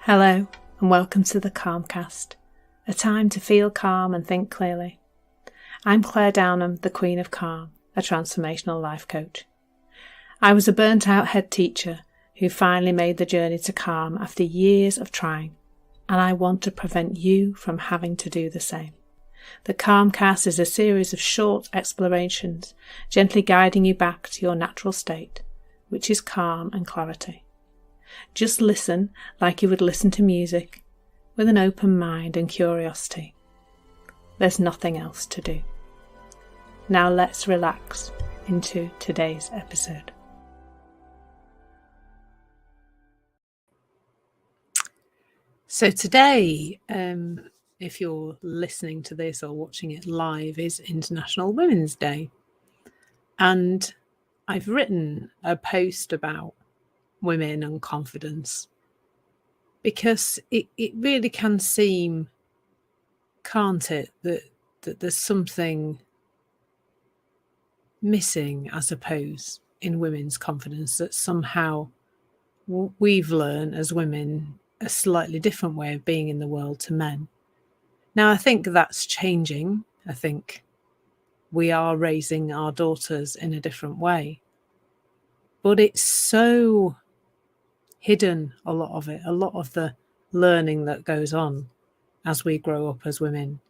Hello and welcome to the Calmcast, a time to feel calm and think clearly. I'm Claire Downham, the Queen of Calm, a transformational life coach. I was a burnt out head teacher who finally made the journey to calm after years of trying, and I want to prevent you from having to do the same. The Calmcast is a series of short explorations, gently guiding you back to your natural state, which is calm and clarity. Just listen like you would listen to music, with an open mind and curiosity. There's nothing else to do. Now let's relax into today's episode. So today, if you're listening to this or watching it live, is International Women's Day. And I've written a post about women and confidence because it really can seem, can't it, that there's something missing, I suppose, in women's confidence, that somehow we've learned as women a slightly different way of being in the world to men. Now, I think that's changing. I think we are raising our daughters in a different way, but it's so hidden, a lot of the learning that goes on as we grow up as women.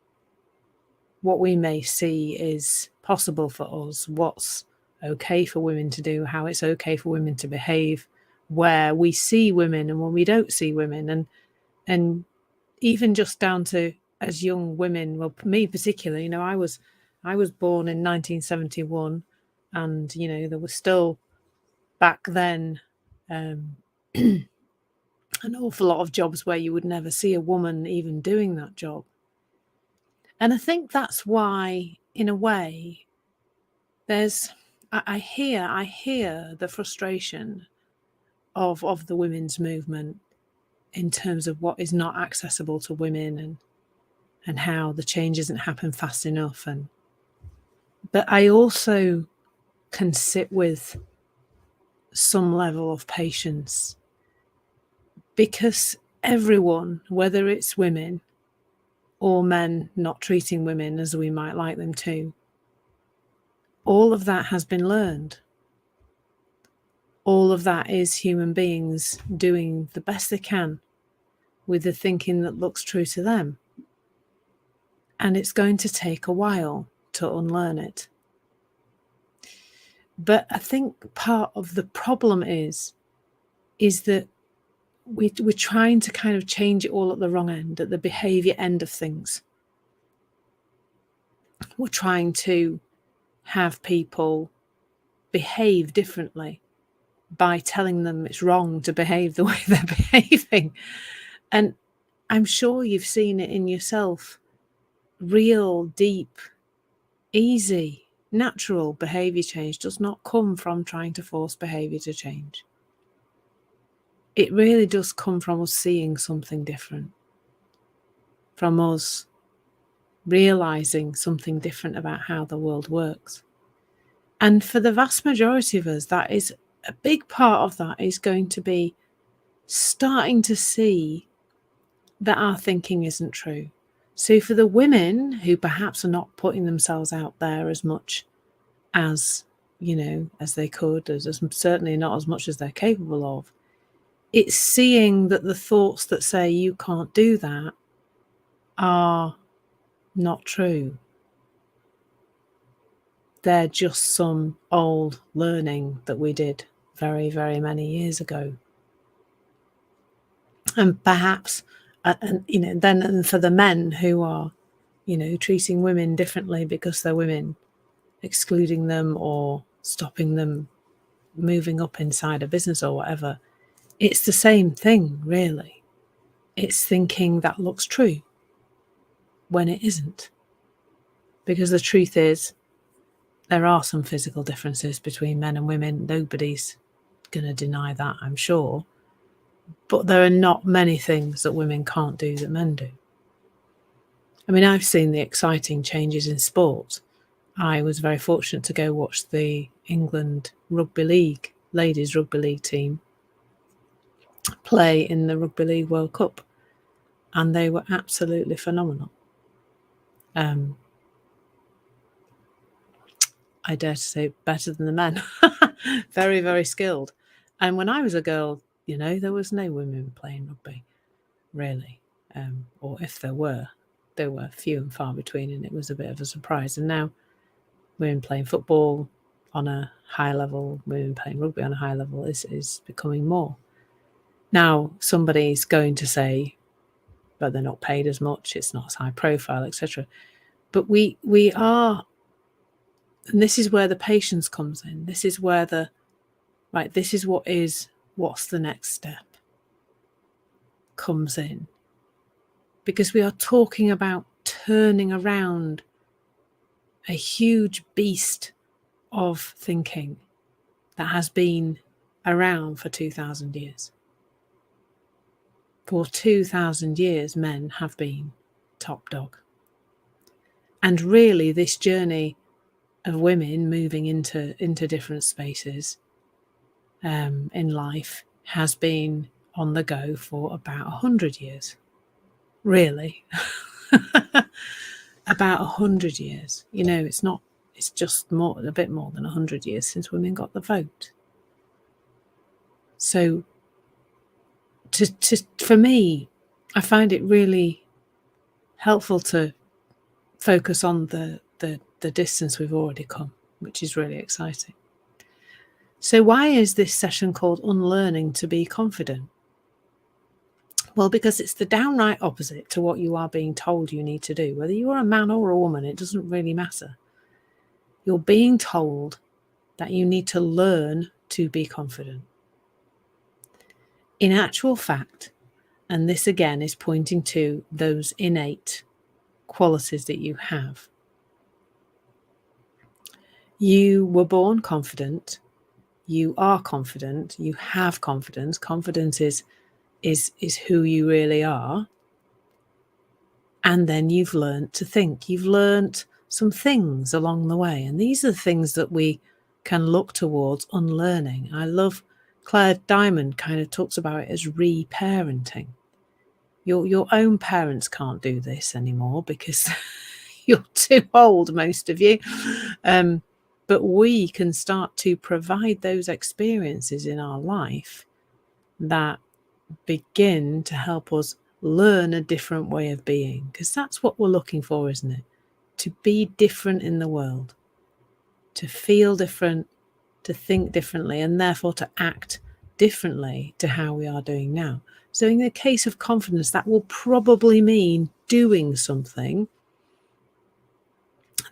What we may see is possible for us, what's okay for women to do, how it's okay for women to behave, where we see women and when we don't see women, and even just down to as young women. Well, me particularly, I was born in 1971, and there was still back then an awful lot of jobs where you would never see a woman even doing that job. And I think that's why, in a way, I hear the frustration of the women's movement in terms of what is not accessible to women and how the change hasn't happened fast enough. But I also can sit with some level of patience, because everyone, whether it's women or men not treating women as we might like them to, all of that has been learned. All of that is human beings doing the best they can with the thinking that looks true to them. And it's going to take a while to unlearn it. But I think part of the problem is that we're trying to kind of change it all at the wrong end, at the behaviour end of things. We're trying to have people behave differently by telling them it's wrong to behave the way they're behaving. And I'm sure you've seen it in yourself. Real, deep, easy, natural behaviour change does not come from trying to force behaviour to change. It really does come from us seeing something different, from us realising something different about how the world works. And for the vast majority of us, that is a big part of that is going to be starting to see that our thinking isn't true. So for the women who perhaps are not putting themselves out there as much as, as they could, as certainly not as much as they're capable of, it's seeing that the thoughts that say you can't do that are not true. They're just some old learning that we did very, very many years ago. And perhaps, then for the men who are, treating women differently because they're women, excluding them or stopping them moving up inside a business or whatever, it's the same thing, really. It's thinking that looks true when it isn't. Because the truth is, there are some physical differences between men and women. Nobody's going to deny that, I'm sure. But there are not many things that women can't do that men do. I mean, I've seen the exciting changes in sport. I was very fortunate to go watch the England rugby league, ladies rugby league team. play in the Rugby League World Cup, and they were absolutely phenomenal. I dare to say better than the men. Very, very skilled. And when I was a girl, there was no women playing rugby, really. Or if there were few and far between, and it was a bit of a surprise. And now women playing football on a high level, women playing rugby on a high level is becoming more. Now, somebody's going to say, but they're not paid as much, it's not as high profile, etc. But we are, and this is where the patience comes in. This is where this is what's the next step comes in. Because we are talking about turning around a huge beast of thinking that has been around for 2,000 years. For 2,000 years, men have been top dog. And really, this journey of women moving into different spaces in life has been on the go for about 100 years. Really. About 100 years. It's just a bit more than 100 years since women got the vote. So for me, I find it really helpful to focus on the distance we've already come, which is really exciting. So why is this session called Unlearning to be Confident? Well, because it's the downright opposite to what you are being told you need to do. Whether you're a man or a woman, it doesn't really matter. You're being told that you need to learn to be confident. In actual fact, and this again is pointing to those innate qualities that you have. You were born confident. You are confident. You have confidence. Confidence is who you really are. And then you've learned to think. You've learned some things along the way. And these are the things that we can look towards unlearning. I love Claire Diamond kind of talks about it as reparenting. Your own parents can't do this anymore because you're too old, most of you. But we can start to provide those experiences in our life that begin to help us learn a different way of being, because that's what we're looking for, isn't it? To be different in the world, to feel different, to think differently, and therefore to act differently to how we are doing now. So in the case of confidence, that will probably mean doing something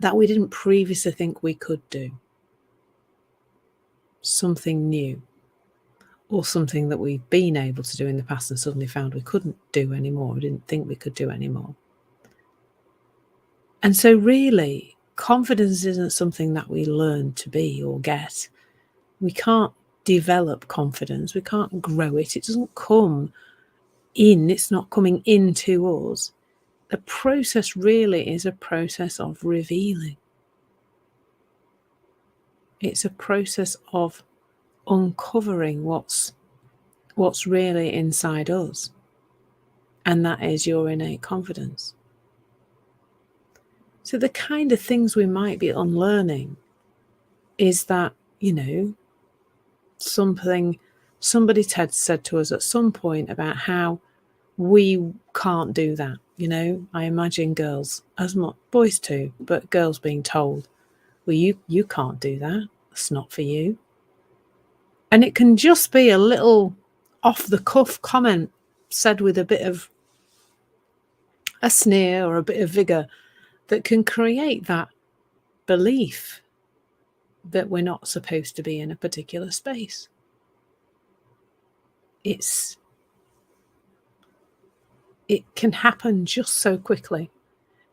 that we didn't previously think we could do. Something new. Or something that we've been able to do in the past and suddenly found we couldn't do anymore, we didn't think we could do anymore. And so really, confidence isn't something that we learn to be or get. We can't develop confidence, we can't grow it, it doesn't come in, it's not coming into us. The process really is a process of revealing. It's a process of uncovering what's really inside us, and that is your innate confidence. So the kind of things we might be unlearning is that, somebody said to us at some point about how we can't do that. I imagine girls, as much boys too, but girls being told, well, you can't do that. It's not for you. And it can just be a little off the cuff comment said with a bit of a sneer or a bit of vigor that can create that belief that we're not supposed to be in a particular space. It can happen just so quickly.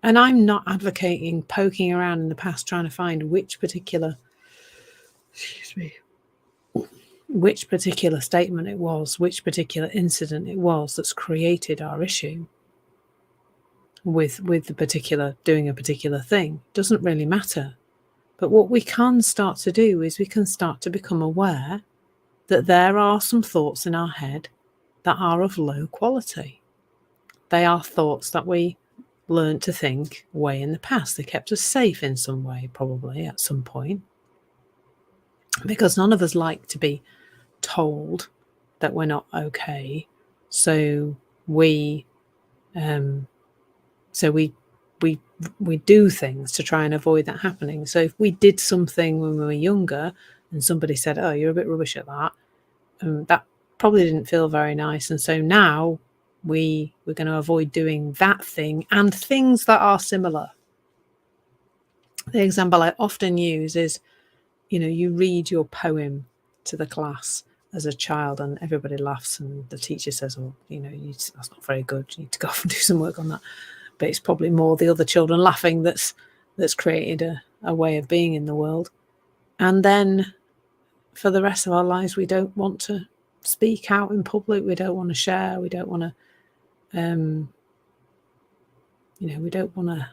And I'm not advocating poking around in the past trying to find which particular statement it was, which particular incident it was that's created our issue with the particular doing a particular thing. It doesn't really matter. But what we can start to do is we can start to become aware that there are some thoughts in our head that are of low quality. They are thoughts that we learned to think way in the past. They kept us safe in some way, probably at some point, because none of us like to be told that we're not okay. So we do things to try and avoid that happening. So if we did something when we were younger and somebody said, "Oh, you're a bit rubbish at that," that probably didn't feel very nice. And so now we're going to avoid doing that thing and things that are similar. The example I often use is, you read your poem to the class as a child and everybody laughs and the teacher says, "Oh, that's not very good. You need to go off and do some work on that." But it's probably more the other children laughing that's created a way of being in the world. And then for the rest of our lives, we don't want to speak out in public. We don't want to share. We don't want to, we don't want to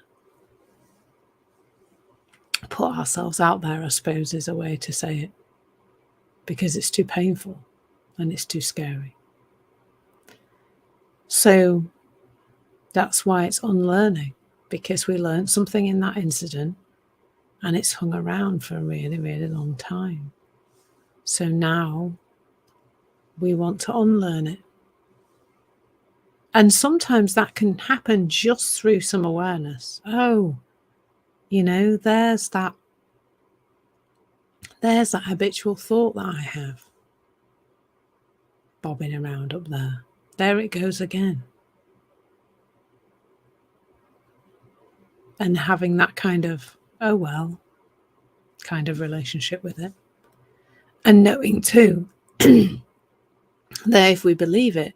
put ourselves out there, I suppose, is a way to say it, because it's too painful and it's too scary. So that's why it's unlearning, because we learned something in that incident and it's hung around for a really, really long time. So now we want to unlearn it. And sometimes that can happen just through some awareness. Oh, there's that habitual thought that I have bobbing around up there. There it goes again. And having that kind of, oh well, kind of relationship with it. And knowing too that if we believe it,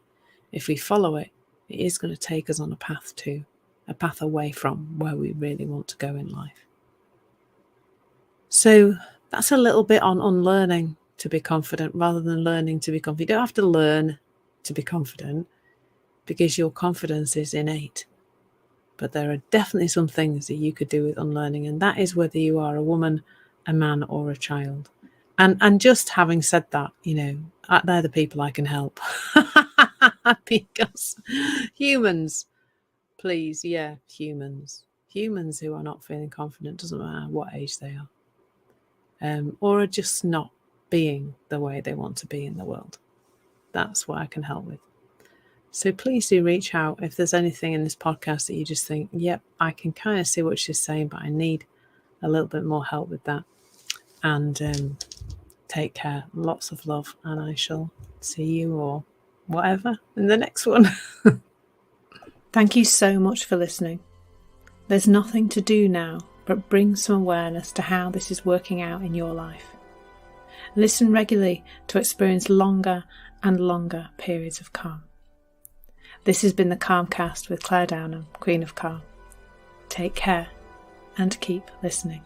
if we follow it, it is going to take us on a path away from where we really want to go in life. So that's a little bit on unlearning to be confident rather than learning to be confident. You don't have to learn to be confident, because your confidence is innate. But there are definitely some things that you could do with unlearning, and that is whether you are a woman, a man, or a child. And just having said that, they're the people I can help. Because humans, please, humans who are not feeling confident, doesn't matter what age they are, or are just not being the way they want to be in the world. That's what I can help with. So please do reach out if there's anything in this podcast that you just think, yep, I can kind of see what she's saying, but I need a little bit more help with that. And take care. Lots of love. And I shall see you or whatever in the next one. Thank you so much for listening. There's nothing to do now but bring some awareness to how this is working out in your life. Listen regularly to experience longer and longer periods of calm. This has been the Calmcast with Claire Downham, Queen of Calm. Take care and keep listening.